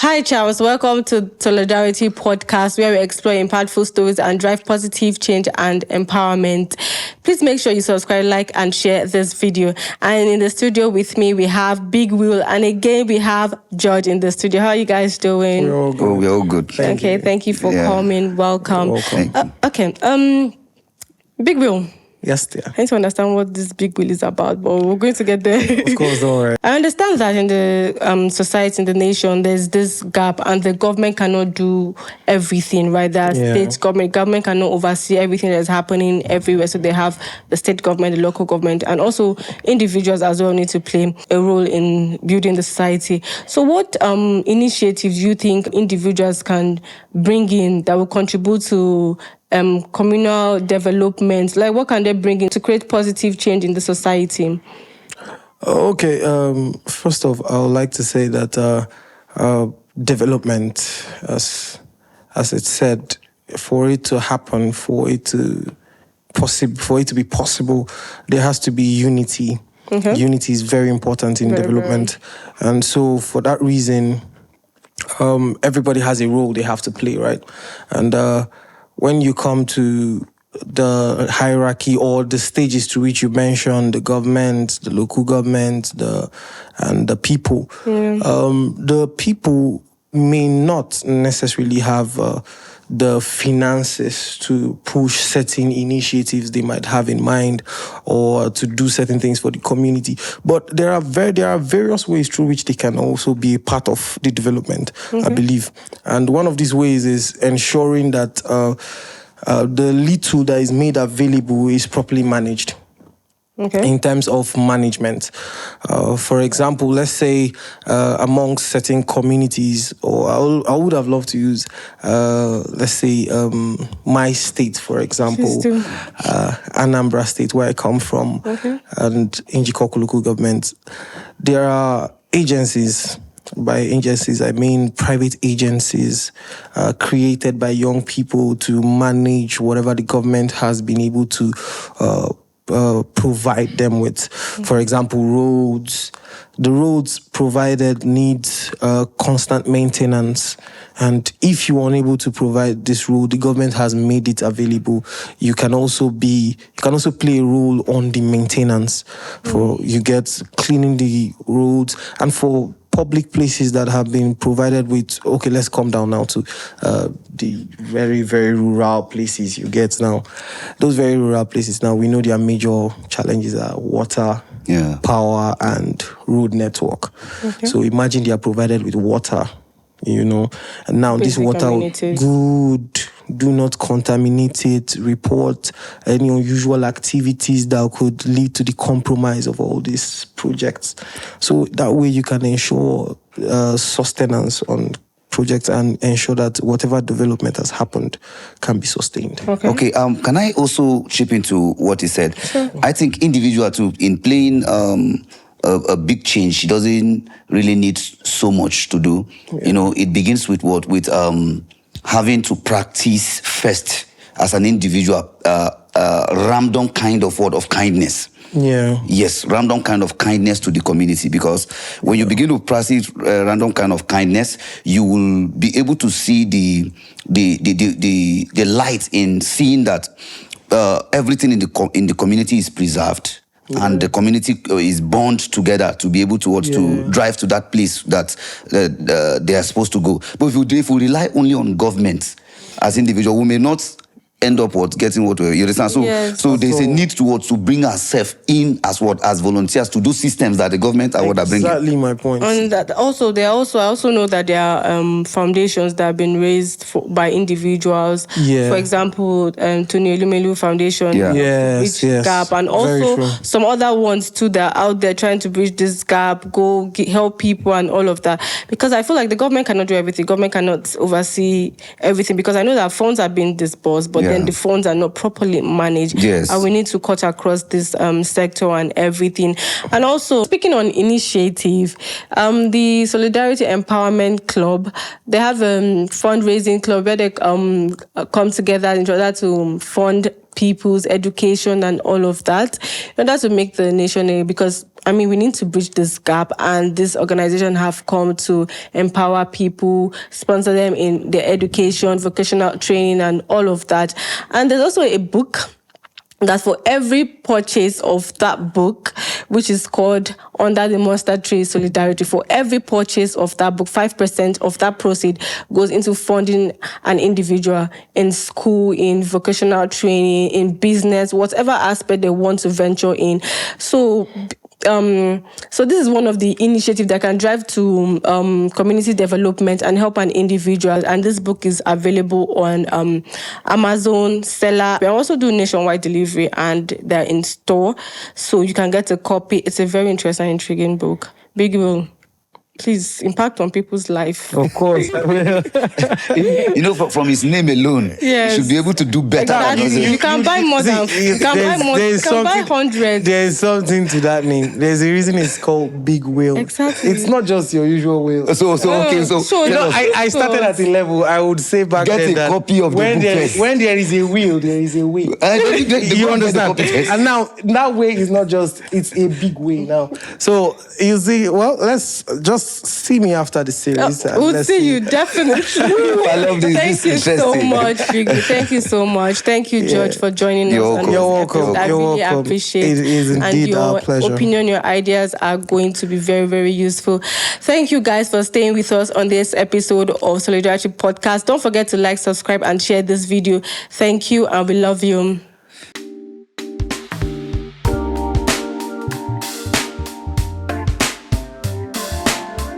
Hi, Charles. Welcome to Solidarity Podcast, where we explore impactful stories and drive positive change and empowerment. Please make sure you subscribe, like, and share this video. And in the studio with me, we have Big Will, and again, we have George in the studio. How are you guys doing? We're all good. We're all good. Thank you for coming. Welcome. Big Will. Yes, dear. I need to understand what this Big Will is about, but we're going to get there. Of course, all right. I understand that in the society, in the nation, there's this gap, and the government cannot do everything, right? State government cannot oversee everything that's happening everywhere. So they have the state government, the local government, and also individuals as well need to play a role in building the society. So what initiatives do you think individuals can bring in that will contribute to communal development? Like, what can they bring in to create positive change in the society? Okay, first off, I would like to say that development, as it said, for it to happen, for it to be possible, there has to be unity. Mm-hmm. Unity is very important in development. And so for that reason, everybody has a role they have to play, right? And when you come to the hierarchy or the stages to which you mentioned, the government, the local government, and the people, the people may not necessarily have the finances to push certain initiatives they might have in mind or to do certain things for the community. But there are various ways through which they can also be a part of the development, I believe. And one of these ways is ensuring that the little that is made available is properly managed. Okay. In terms of management. For example, let's say amongst certain communities, or I would have loved to use, let's say, my state, for example, Anambra State, where I come from, and Njikoku local government. There are agencies. By agencies, I mean private agencies created by young people to manage whatever the government has been able to provide them with. For example, roads. The roads provided need constant maintenance. And if you are unable to provide this road, the government has made it available. You can also play a role on the maintenance. You get cleaning the roads, and for public places that have been provided with, okay, let's come down now to the very, very rural places you get now. Those very rural places now, we know their major challenges are water, power, and road network. Okay. So imagine they are provided with water, and now this water, good, do not contaminate it, report any unusual activities that could lead to the compromise of all these projects. So that way you can ensure sustenance on projects and ensure that whatever development has happened can be sustained. Okay. Can I also chip into what he said? Sure. I think individual too, in playing a big change, she doesn't really need so much to do. Yeah. It begins with what? With having to practice first as an individual, random kind of word of kindness. Yeah. Yes, random kind of kindness to the community, because when you begin to practice random kind of kindness, you will be able to see the light in seeing that everything in the community is preserved. Yeah. And the community is bound together to be able to to drive to that place that they are supposed to go. But if we rely only on government as individuals, we may not end up getting what we understand. So there's a need to bring ourselves in as volunteers to do systems that the government are bringing. Exactly my point. And that I also know that there are foundations that have been raised by individuals. Yeah. For example, Tony Elumelu Foundation, Gap, and also some other ones too that are out there trying to bridge this gap, help people and all of that. Because I feel like the government cannot do everything. Government cannot oversee everything, because I know that funds are being disbursed, but then the funds are not properly managed. Yes. And we need to cut across this sector and everything. And also, speaking on initiative, the Solidarity Empowerment Club, they have a fundraising club where they come together in order to fund people's education and all of that, in order to make the nation because we need to bridge this gap, and this organization have come to empower people, sponsor them in their education, vocational training, and all of that. And there's also a book that for every purchase of that book, which is called Under the Mustard Tree Solidarity, for every purchase of that book, 5% of that proceed goes into funding an individual in school, in vocational training, in business, whatever aspect they want to venture in. So this is one of the initiatives that can drive to community development and help an individual. And this book is available on Amazon, Seller. We also do nationwide delivery, and they're in store, so you can get a copy. It's a very interesting, intriguing book. Big Will, please impact on people's life. Of course. From his name alone, yes, you should be able to do better. Exactly. You can buy more than you can buy more. You can buy hundreds. There's something to that name. There's a reason it's called Big Whale. Exactly. It's not just your usual whale. So I started at a level. I would say back then that copy of when the book when there is a wheel, there is a way. You understand? And now that way is not just, it's a big way now. So you see, well, let's just see me after the series. We'll see you, definitely. I love this. Thank you so much, Figu. Thank you so much. Thank you, George, for joining us. You're welcome. I really appreciate it. Is indeed our pleasure. Your opinion, your ideas are going to be very, very useful. Thank you guys for staying with us on this episode of Solidarity Podcast. Don't forget to like, subscribe, and share this video. Thank you, and we love you.